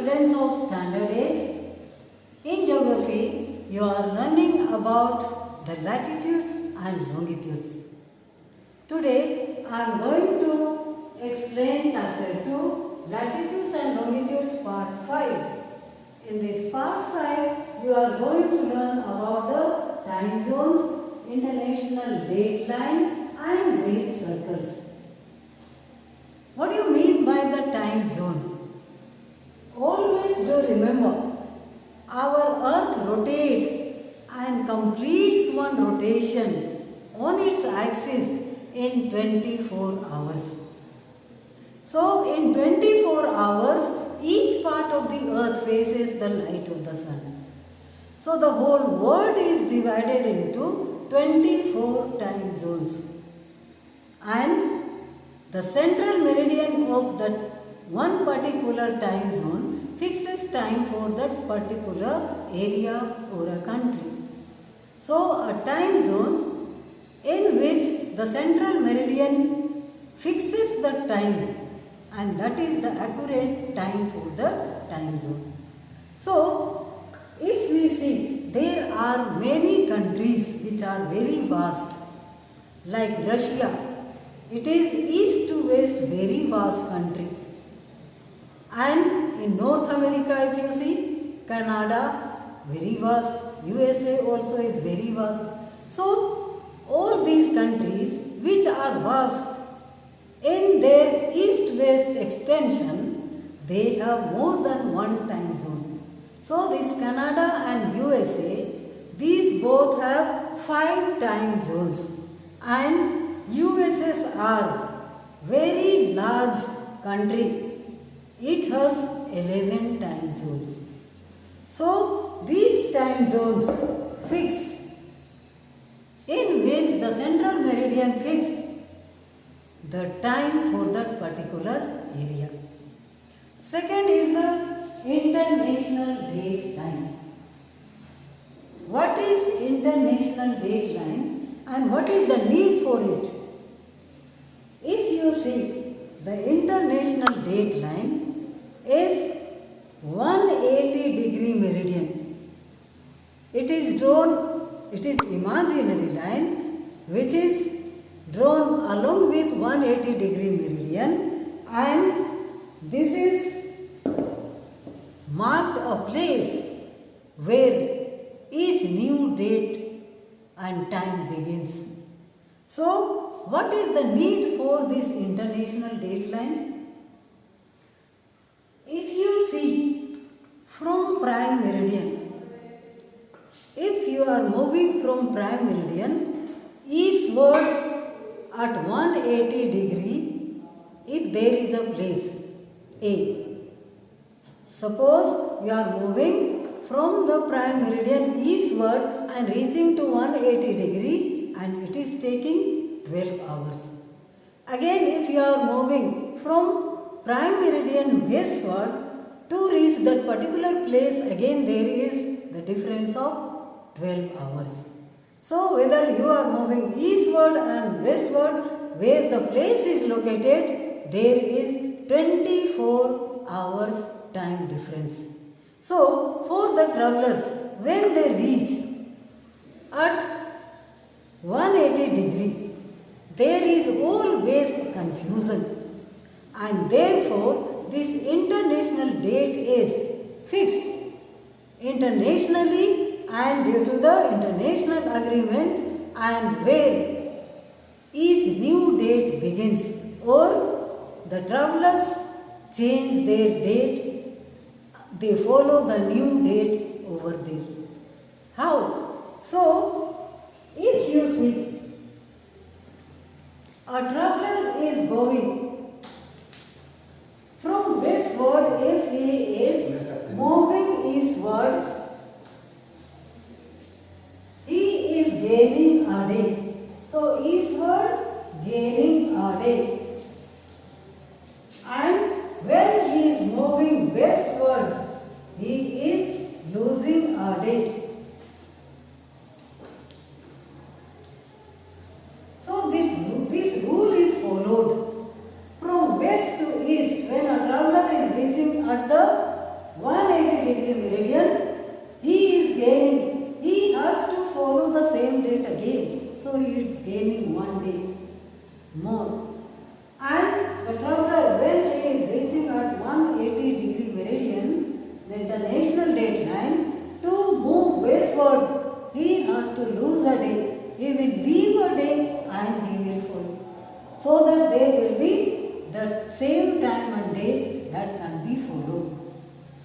students of Standard 8. In geography, you are learning about the latitudes and longitudes. Today, I am going to explain chapter 2, Latitudes and Longitudes part 5. In this part 5, you are going to learn about the time zones, international date line and great circles. What do you mean by the time zone? Always do remember, our earth rotates and completes one rotation on its axis in 24 hours. So, in 24 hours, each part of the earth faces the light of the sun. So, the whole world is divided into 24 time zones. And the central meridian of that one particular time zone fixes time for that particular area or a country. So, a time zone in which the central meridian fixes the time, and that is the accurate time for the time zone. So, if we see, there are many countries which are very vast, like Russia. It is east to west, very vast country. And in North America, if you see, Canada, very vast, USA also is very vast. So, all these countries which are vast, in their east-west extension, they have more than one time zone. So, this Canada and USA, these both have 5 time zones. And USSR, very large country, it has 11 time zones. So, these time zones fix, in which the central meridian fix the time for that particular area. Second is the international date line. What is international date line and what is the need for it? If you see, the international date line is 180 degree meridian. It is drawn, it is imaginary line which is drawn along with 180 degree meridian, and this is marked a place where each new date and time begins. So, what is the need for this international date line? If you see from prime meridian, if you are moving from prime meridian eastward at 180 degree, if there is a place A, suppose you are moving from the prime meridian eastward and reaching to 180 degree and it is taking 12 hours. Again, if you are moving from prime meridian westward to reach that particular place, again there is the difference of 12 hours. So, whether you are moving eastward and westward, where the place is located, there is 24 hours time difference. So, for the travelers, when they reach at 180 degree, there is always confusion, and therefore this international date is fixed internationally and due to the international agreement, and where each new date begins or the travelers change their date, they follow the new date over there. How? So, if you see, a traveler is going from westward, if he is moving eastward, he is gaining a day. So, eastward gaining a day. And when he is moving westward, he is losing a day. So, this rule is followed from west to east. When a traveler is reaching at the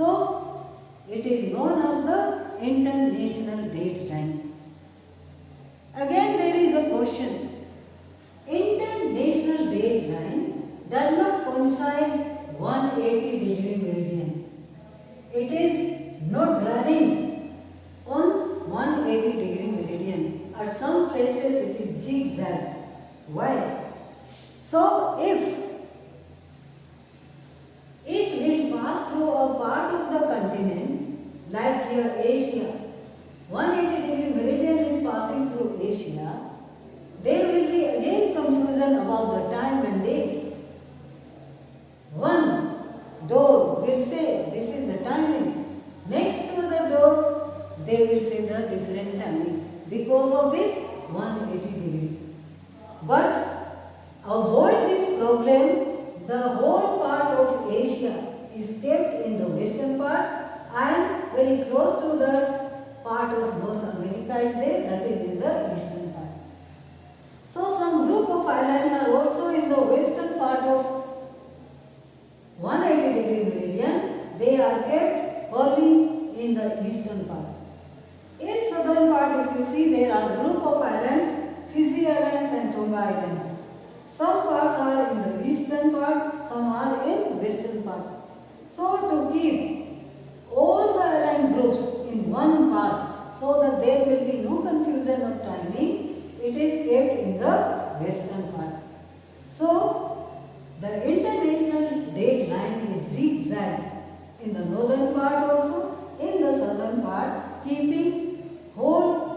So it is known as the international date line. Again there is a question. International date line does not coincide 180 degree meridian. It is not running on 180 degree meridian. At some places it is zigzag. Why? So if it will pass through a part of the continent, like here Asia, 180 degree meridian is passing through Asia, there will be again confusion about the time and date. One door will say this is the timing. Next to the door, they will say the different timing because of this 180 degree. But avoid this problem, the whole part of Asia is kept in the western part and very close to the part of North America is there, that is in the eastern part. So some group of islands are also in the western part of 180 degree meridian. They are kept only in the eastern part. In southern part, if you see, there are group of islands, Fiji Islands and Tonga Islands. Some parts are in the eastern part, some are in western part. So to keep all the island groups in one part so that there will be no confusion of timing, it is kept in the western part. So the international date line is zigzag in the northern part also, in the southern part, keeping whole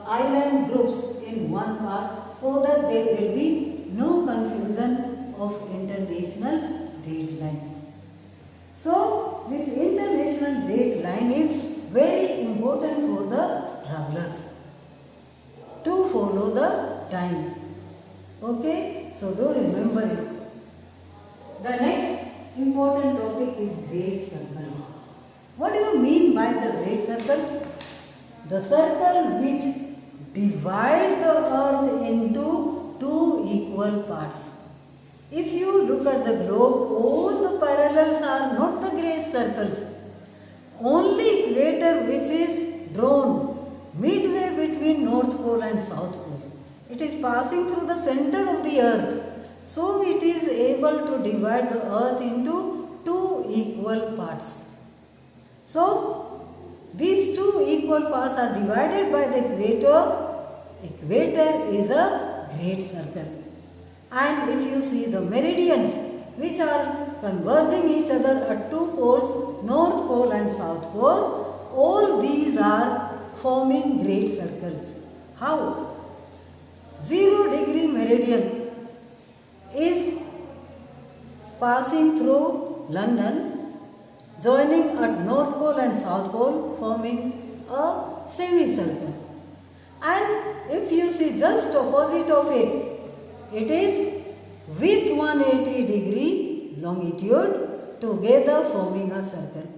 island groups in one part so that there will be no confusion of international date line. So this international date line is very important for the travelers to follow the time. Okay, so do remember it. The next important topic is great circles. What do you mean by the great circles? The circle which divide the earth into two equal parts. If you look at the globe, all the parallels are not the great circles. Only equator which is drawn midway between North Pole and South Pole. It is passing through the center of the earth. So it is able to divide the earth into two equal parts. So these two equal parts are divided by the equator. Equator is a great circle. And if you see the meridians which are converging each other at two poles, North Pole and South Pole, all these are forming great circles. How? 0 degree meridian is passing through London, joining at North Pole and South Pole, forming a semicircle. And if you see just opposite of it, it is with 180 degree longitude together forming a circle.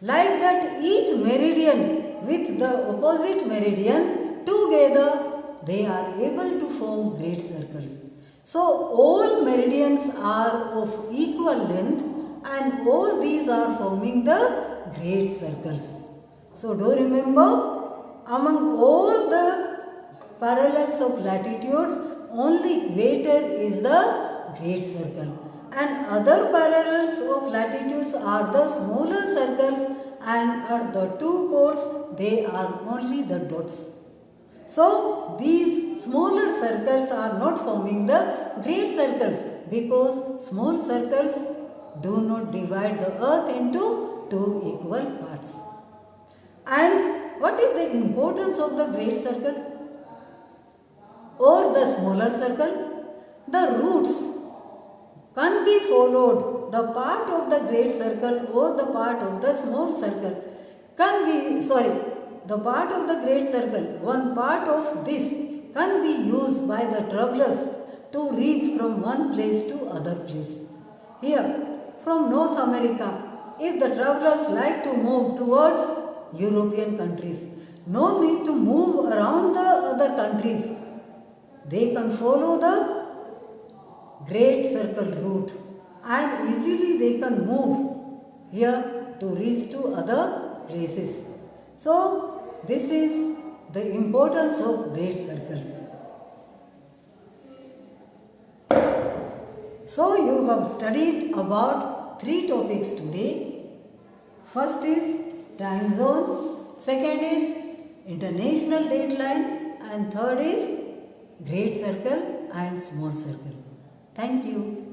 Like that, each meridian with the opposite meridian together, they are able to form great circles. So all meridians are of equal length and all these are forming the great circles. So do remember, among all the parallels of latitudes, only equator is the great circle. And other parallels of latitudes are the smaller circles, and at the two poles they are only the dots. So these smaller circles are not forming the great circles because small circles do not divide the earth into two equal parts. And what is the importance of the great circle or the smaller circle? The roots can be followed. The part of the great circle or the part of the small circle the part of the great circle, one part of this can be used by the travelers to reach from one place to other place. Here, from North America, if the travelers like to move towards European countries, no need to move around the other countries. They can follow the great circle route and easily they can move here to reach to other places. So this is the importance of great circles. So you have studied about 3 topics today. First is time zone, second is international dateline, and third is great circle and small circle. Thank you.